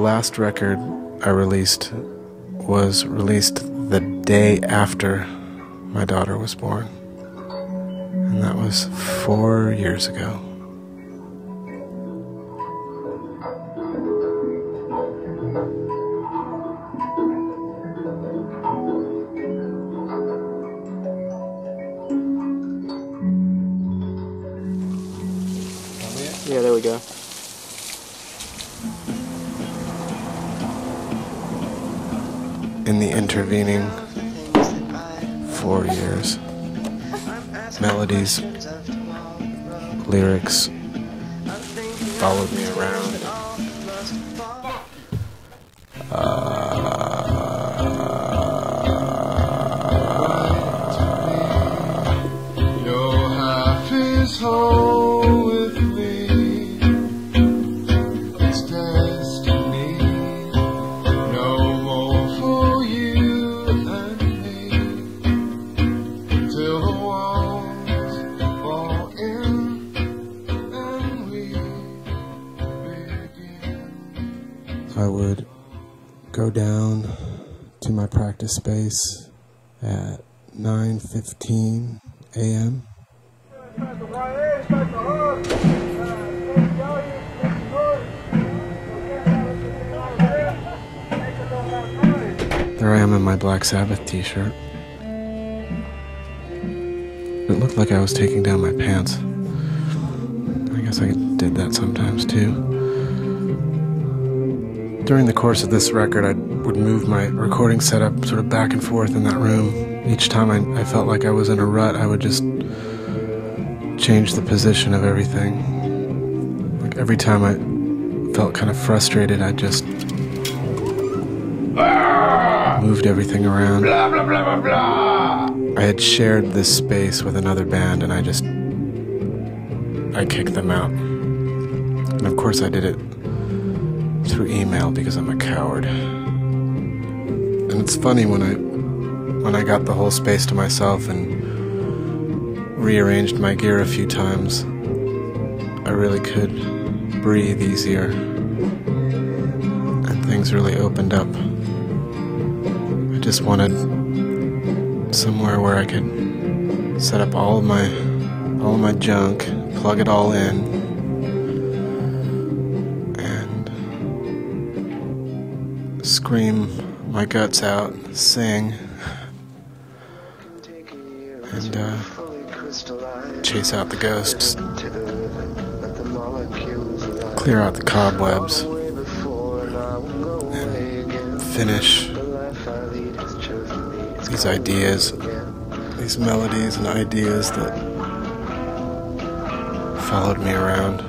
last record I released was released the day after my daughter was born. And that was 4 years ago. Yeah, there we go. In the intervening 4 years, melodies, lyrics followed me around. Your half is whole with me. It's destiny. No more for you and me. Till the walls fall in and we begin. I would go down to my practice space at 9:15 a.m. There I am in my Black Sabbath t-shirt. It looked like I was taking down my pants. I guess I did that sometimes too. During the course of this record, I would move my recording setup sort of back and forth in that room. Each time I felt like I was in a rut, I would just change the position of everything. Like every time I felt kind of frustrated, I just moved everything around. Blah, blah, blah, blah, blah. I had shared this space with another band, and I kicked them out. And of course I did it through email because I'm a coward. And it's funny when I got the whole space to myself and rearranged my gear a few times, I really could breathe easier, and things really opened up. I just wanted somewhere where I could set up all of my junk, plug it all in, and scream my guts out, sing, and chase out the ghosts, clear out the cobwebs, and finish these ideas, these melodies and ideas that followed me around.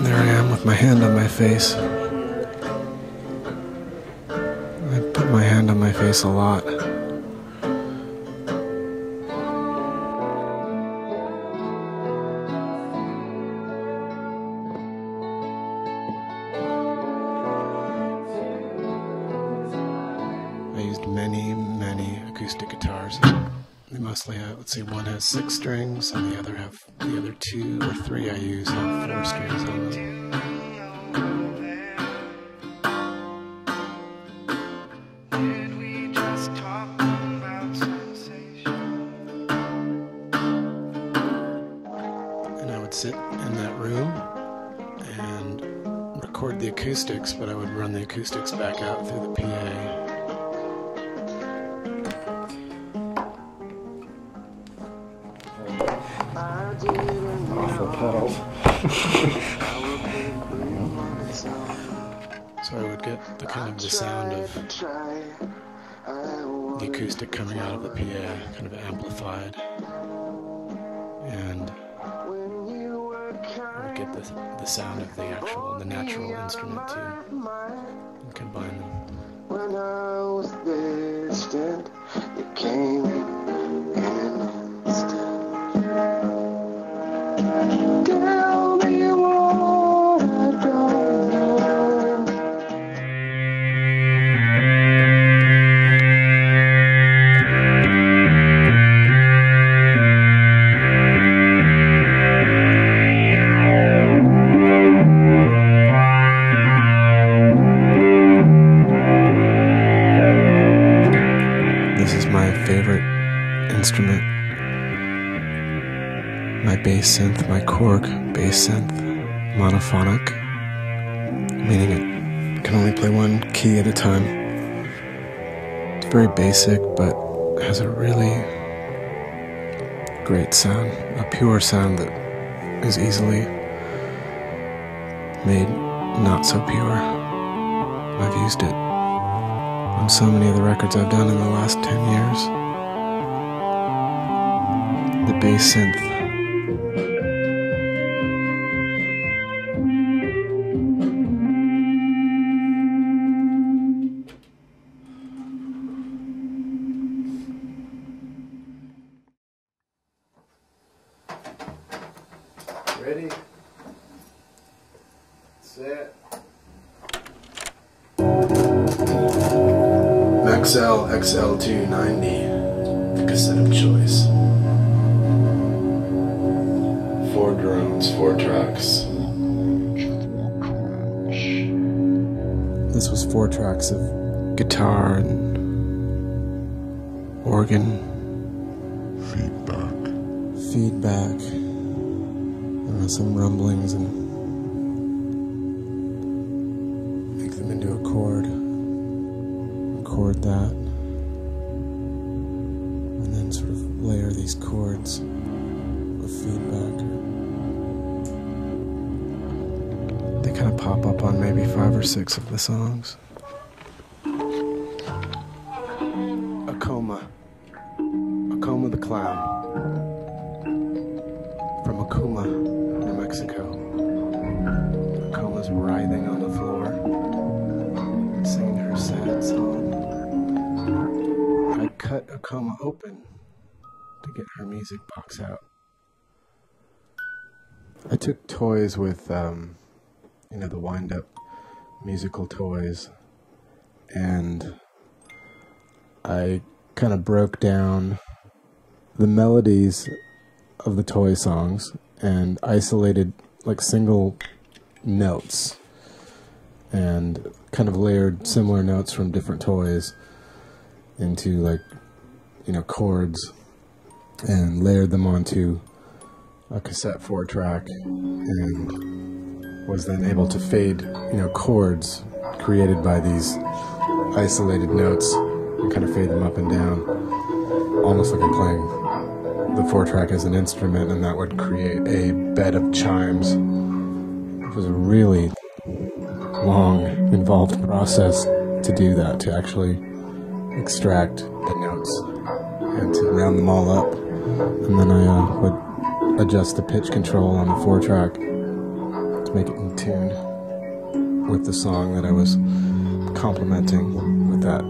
There I am with my hand on my face. I put my hand on my face a lot. I used many acoustic guitars. They mostly have, let's see, one has 6 strings, and the other 2 or 3 I use have 4 strings on them. And I would sit in that room and record the acoustics, but I would run the acoustics back out through the PA. Awful pedals. So I would get the kind of the sound of the acoustic coming out of the PA, kind of amplified, and I would get the sound of the natural instrument too, and combine them. When I was distant, you came instead. Tell me what I don't know. instrument. My bass synth, my Korg bass synth, monophonic, meaning it can only play one key at a time. It's very basic, but has a really great sound, a pure sound that is easily made not so pure. I've used it on so many of the records I've done in the last 10 years. The bass synth. Ready? Set. Maxell XL290, the cassette of choice. 4 drones, 4 tracks. This was 4 tracks of guitar and organ. Feedback. There were some rumblings and make them into a chord. Record that. And then sort of layer these chords with feedback. They kind of pop up on maybe 5 or 6 of the songs. Acomo the Clown. From Akuma, New Mexico. Acoma's writhing on the floor, singing her sad song. I cut Akoma open to get her music box out. I took toys with, the wind-up musical toys, and I kind of broke down the melodies of the toy songs and isolated like single notes and kind of layered similar notes from different toys into chords and layered them onto a cassette 4-track and was then able to fade chords created by these isolated notes and kind of fade them up and down, almost like I'm playing the 4-track as an instrument, and that would create a bed of chimes. It was a really long, involved process to do that, to actually extract the notes and to round them all up. And then I would adjust the pitch control on the 4-track to make it in tune with the song that I was complementing with that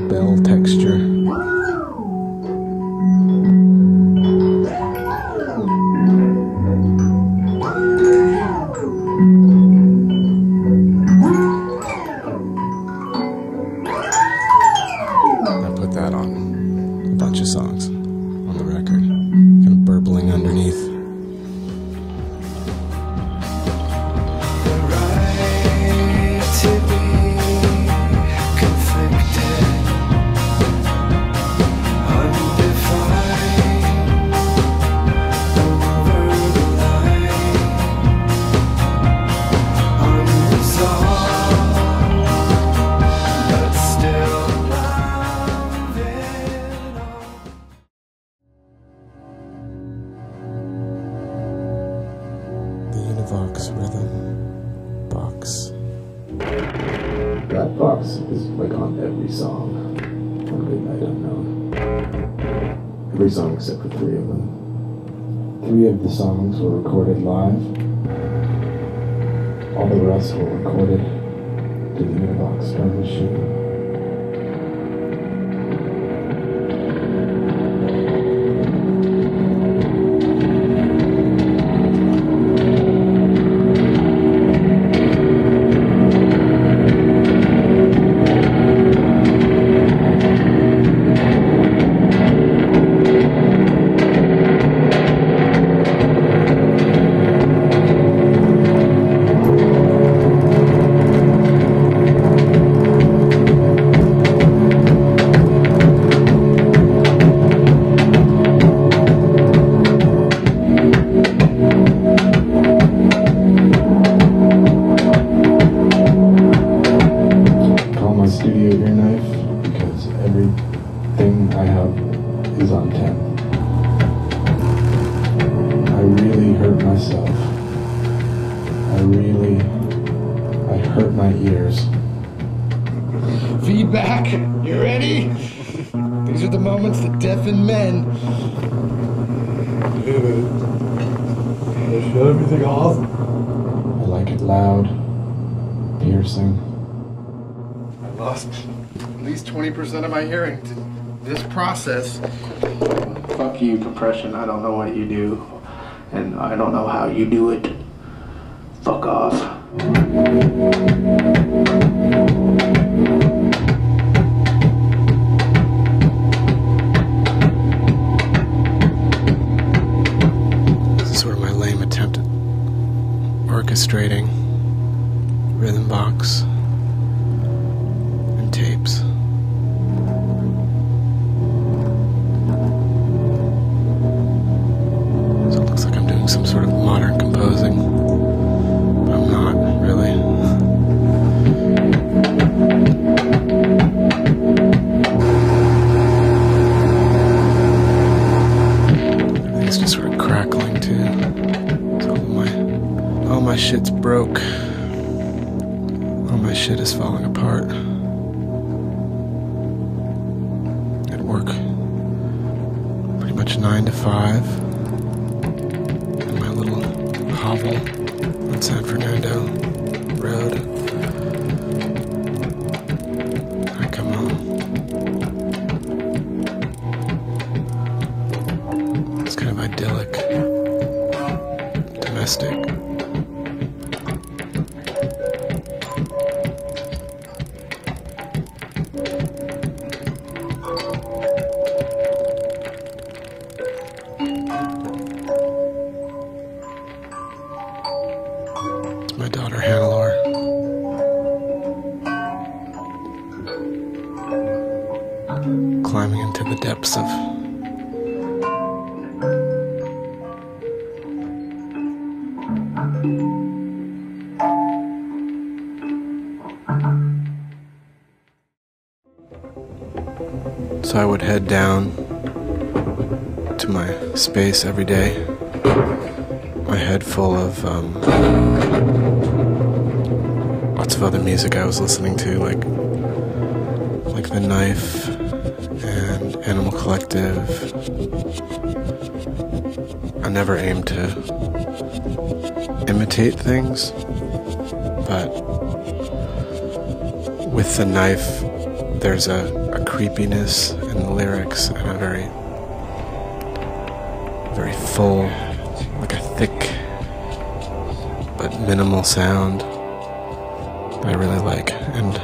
bell texture. Songs on the record, kind of burbling underneath. The right to be conflicted, undefined, over the line, unresolved, but still Vox rhythm box. That box is like on every song on Goodnight Unknown. Every song except for 3 of them. 3 of the songs were recorded live. All the rest were recorded to the Univox drum machine. is on 10. I really hurt myself. I hurt my ears. Feedback, you ready? These are the moments that deafen men. Shut everything off. I like it loud, piercing. I lost at least 20% of my hearing to this process. Fuck you, compression. I don't know what you do, and I don't know how you do it. Fuck off. This is sort of my lame attempt at orchestrating rhythm box and tapes. So it looks like I'm doing some sort of modern composing, but I'm not really. Everything's just sort of crackling too. So all my shit's broke. All my shit is falling apart. At work, pretty much 9 to 5. In my little hovel on San Fernando Road. I come home. It's kind of idyllic, domestic. It's my daughter Hannelore. Climbing into the depths of So I would head down to my space every day, my head full of lots of other music I was listening to, like The Knife and Animal Collective. I never aimed to imitate things, but with The Knife, there's a creepiness in the lyrics and a very full, like a thick but minimal sound that I really like. And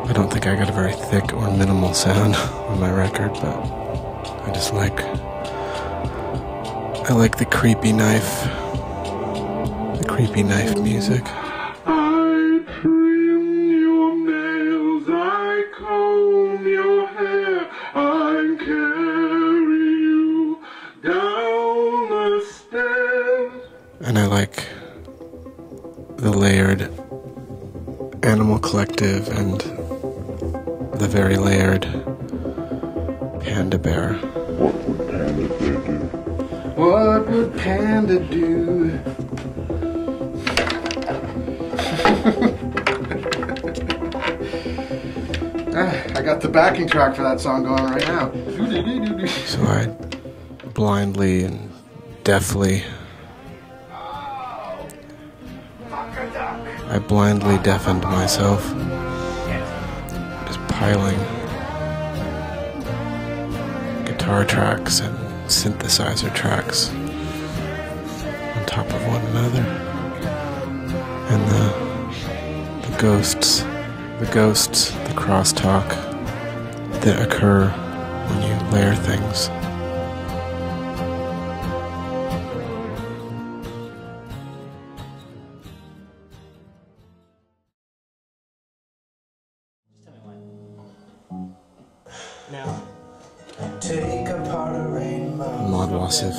I don't think I got a very thick or minimal sound on my record, but I just like the creepy knife music. I trim your nails, I comb your hair, I carry you down the stairs. And I like the layered Animal Collective and the very layered Panda Bear. What would Panda do? I got the backing track for that song going right now. So I blindly and deftly deafened myself, just piling guitar tracks and synthesizer tracks on top of one another, and the ghosts, the crosstalk that occur when you layer things. Mod Wasif.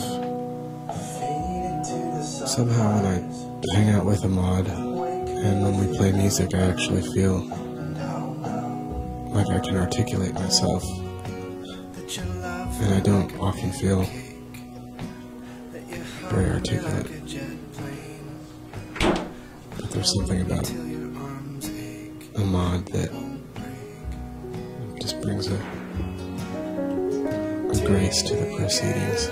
Somehow when I hang out with a mod and when we play music, I actually feel like I can articulate myself. and I don't often feel very articulate. But there's something about a mod that just brings a grace to the proceedings.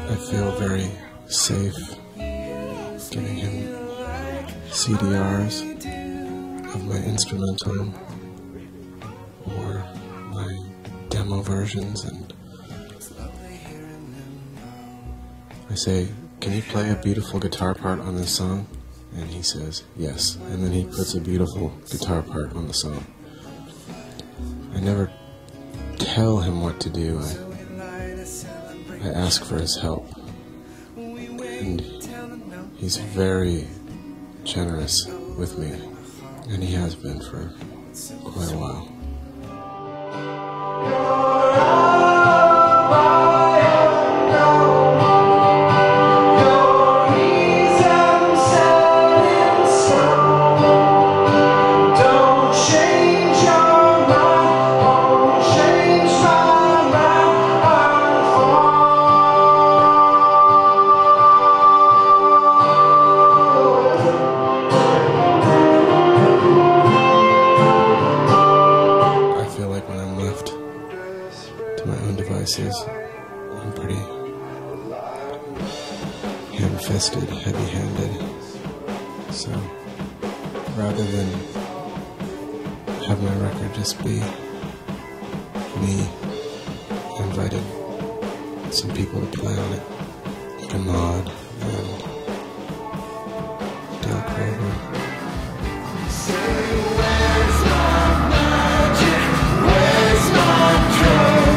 I feel very safe giving him CDRs of my instrumental or my demo versions, and I say, "Can you play a beautiful guitar part on this song?" And he says, "Yes." And then he puts a beautiful guitar part on the song. I never tell him what to do. I ask for his help. And he's very generous with me. And he has been for quite a while. I'm pretty ham-fisted, heavy-handed, so rather than have my record just be me, I invited some people to play on it, like Emoh and Dale Kroger. Where's my magic? Where's my drug?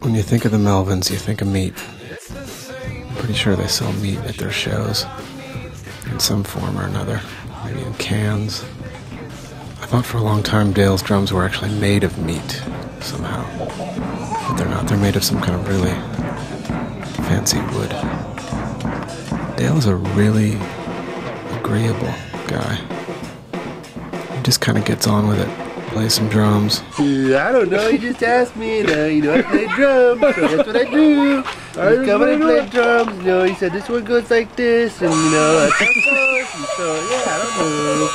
When you think of the Melvins, you think of meat. I'm pretty sure they sell meat at their shows in some form or another, maybe in cans. I thought for a long time Dale's drums were actually made of meat somehow, but they're not. They're made of some kind of really fancy wood. Dale is a really agreeable guy. He just kind of gets on with it. Play some drums. I don't know, he just asked me, and I play drums, so that's what I do. I come and I play drums, he said this one goes like this, and I talk close, and so, yeah, I don't know.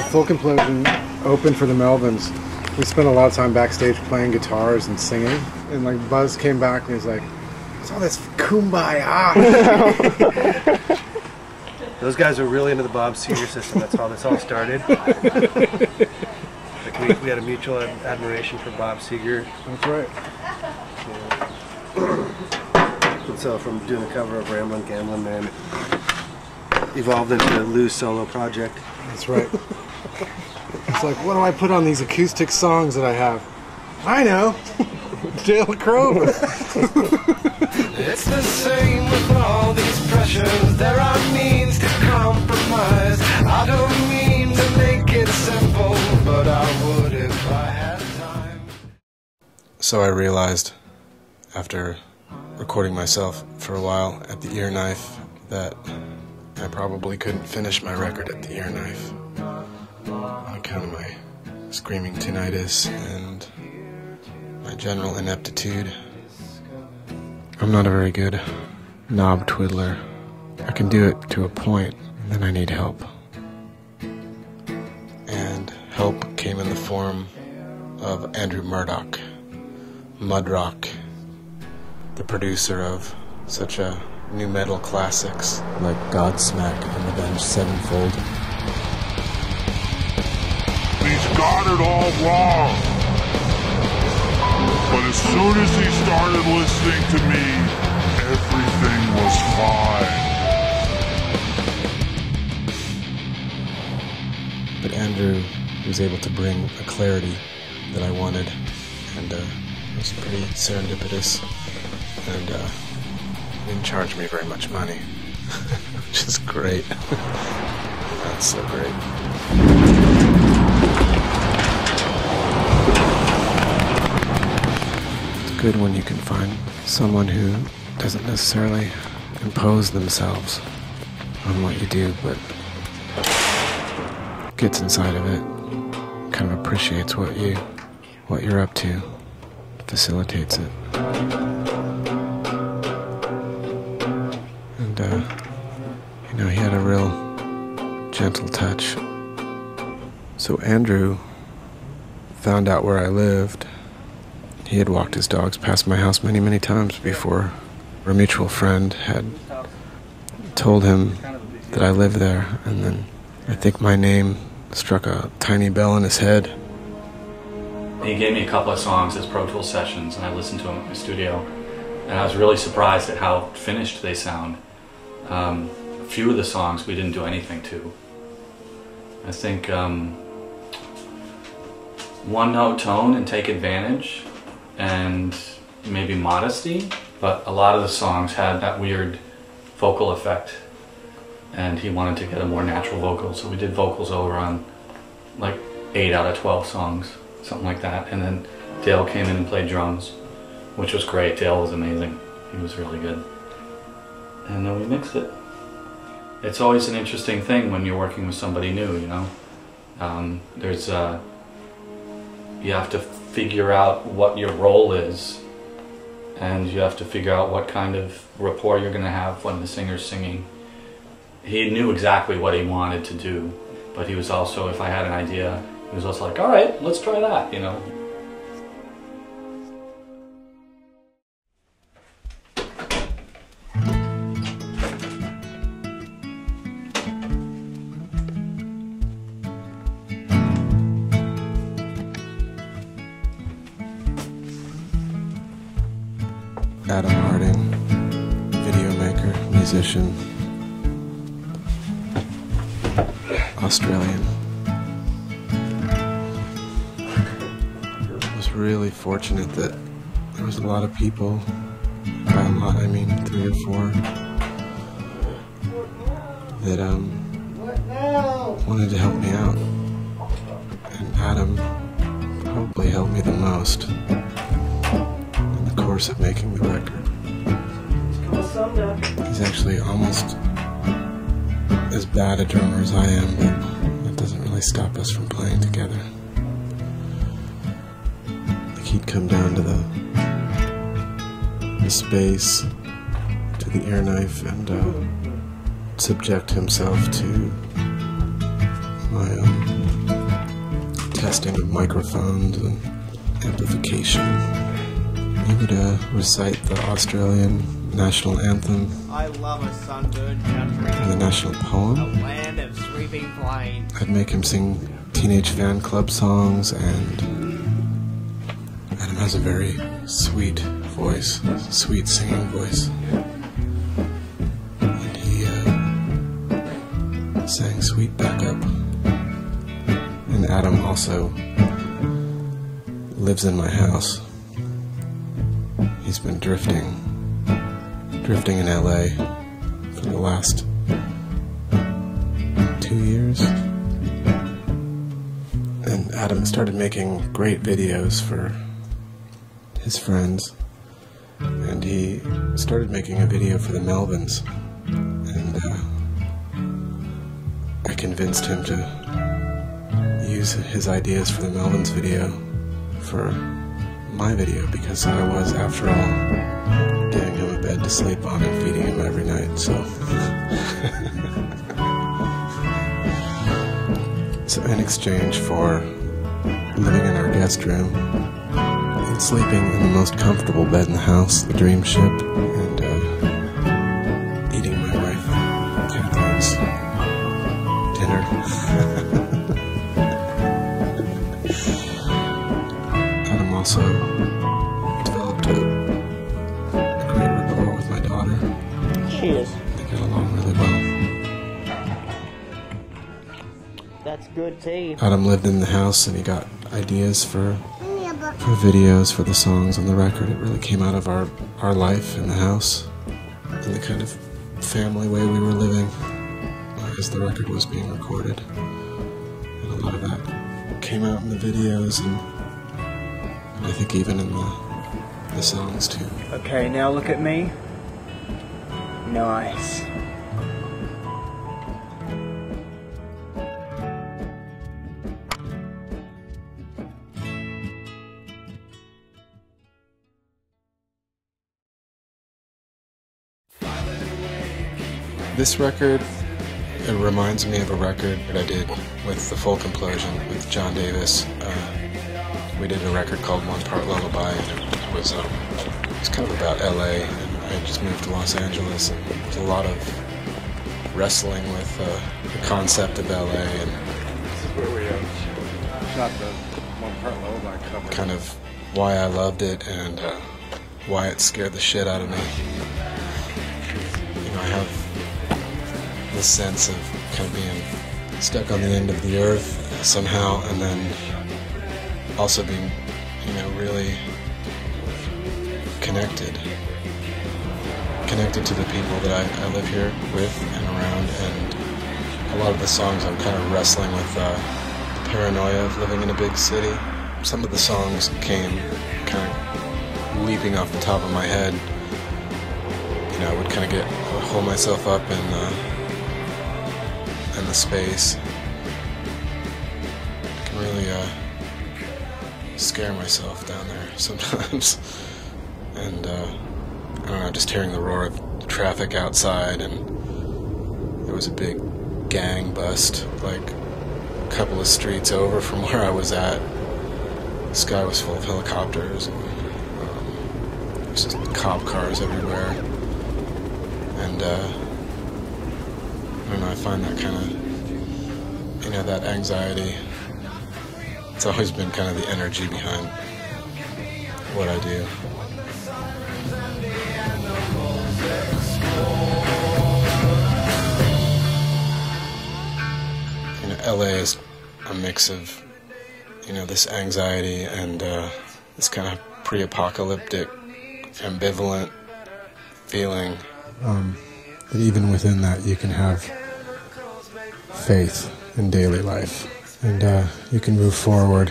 Folk Implosion opened for the Melvins. We spent a lot of time backstage playing guitars and singing, and like Buzz came back and he's like, "What's all this kumbaya?" Those guys are really into the Bob Seger system. That's how this all started. We had a mutual admiration for Bob Seger. That's right. Yeah. And so from doing a cover of Ramblin' Gamblin' Man, evolved into Lou's solo project. That's right. It's like, what do I put on these acoustic songs that I have? I know! Dale Kroger. It's the same with all these pressures. There are means to compromise. I don't mean to make it simple, but I would if I had time. So I realized, after recording myself for a while at the ear knife, that I probably couldn't finish my record at the ear knife on account of my screaming tinnitus and my general ineptitude. I'm not a very good knob twiddler. I can do it to a point, and then I need help. And help came in the form of Andrew Murdoch, Mudrock, the producer of such a new metal classics like Godsmack and the Avenged Sevenfold. He's got it all wrong. But as soon as he started listening to me, everything was fine. But Andrew was able to bring a clarity that I wanted, and it was pretty serendipitous. and didn't charge me very much money, which is great. That's so great. It's good when you can find someone who doesn't necessarily impose themselves on what you do, but gets inside of it, kind of appreciates what you're up to, facilitates it. And you know, he had a real gentle touch. So Andrew found out where I lived. He had walked his dogs past my house many, many times before. Our mutual friend had told him that I lived there, and then I think my name struck a tiny bell in his head. He gave me a couple of songs as Pro Tools sessions, and I listened to them in the studio, and I was really surprised at how finished they sound. A few of the songs we didn't do anything to. I think one note tone and Take Advantage, and maybe Modesty, but a lot of the songs had that weird vocal effect, and he wanted to get a more natural vocal, so we did vocals over on like 8 out of 12 songs, something like that. And then Dale came in and played drums, which was great. Dale was amazing. He was really good. And then we mixed it. It's always an interesting thing when you're working with somebody new, you know. You have to figure out what your role is, and you have to figure out what kind of rapport you're going to have when the singer's singing. He knew exactly what he wanted to do, but he was also, if I had an idea, he was also like, all right, let's try that, you know. Adam Harding, video maker, musician, Australian. I was really fortunate that there was a lot of people, by a lot I mean 3 or 4, that wanted to help me out. And Adam probably helped me the most in the course of making the record. He's actually almost as bad a drummer as I am, but that doesn't really stop us from playing together. Like, he'd come down to the space, to the air knife, and subject himself to my testing of microphones and amplification. He would recite the Australian national anthem, I love a sunburned country, and the national poem. a land of sweeping plains. I'd make him sing Teenage Fan Club songs, and Adam has a very sweet voice, sweet singing voice. And he sang Sweet Backup. And Adam also lives in my house. He's been drifting in LA for the last 2 years. And Adam started making great videos for his friends. And he started making a video for the Melvins. And I convinced him to use his ideas for the Melvins video for my video, because I was, after all, giving him a bed to sleep on and feeding him every night, so... So in exchange for living in our guest room and sleeping in the most comfortable bed in the house, the Dream Ship, and eating my wife Kathleen's dinner, Adam also developed a great rapport with my daughter. Cheers. They get along really well. That's good tea. Adam lived in the house, and he got ideas for for videos, for the songs on the record. It really came out of our life in the house and the kind of family way we were living as the record was being recorded. And a lot of that came out in the videos and I think even in the songs too. Okay, now look at me. Nice. This record, it reminds me of a record that I did with the Folk Implosion with John Davis. We did a record called One Part Lullaby, and it was kind of about LA, and I just moved to Los Angeles, and there was a lot of wrestling with the concept of LA, and this is where we shot the One Part Lullaby cover. Kind of why I loved it and why it scared the shit out of me. You know, I have this sense of kind of being stuck on the end of the earth somehow, and then also being, you know, really connected to the people that I live here with and around, and a lot of the songs I'm kind of wrestling with the paranoia of living in a big city. Some of the songs came kind of leaping off the top of my head. You know, I would kind of hold myself up in the space. I can really scare myself down there sometimes. And I don't know, just hearing the roar of traffic outside, and there was a big gang bust like a couple of streets over from where I was at. The sky was full of helicopters, and there was just cop cars everywhere. And I don't know, I find that kind of, you know, that anxiety, it's always been kind of the energy behind what I do. You know, LA is a mix of, you know, this anxiety and this kind of pre-apocalyptic, ambivalent feeling. But even within that, you can have faith in daily life, and you can move forward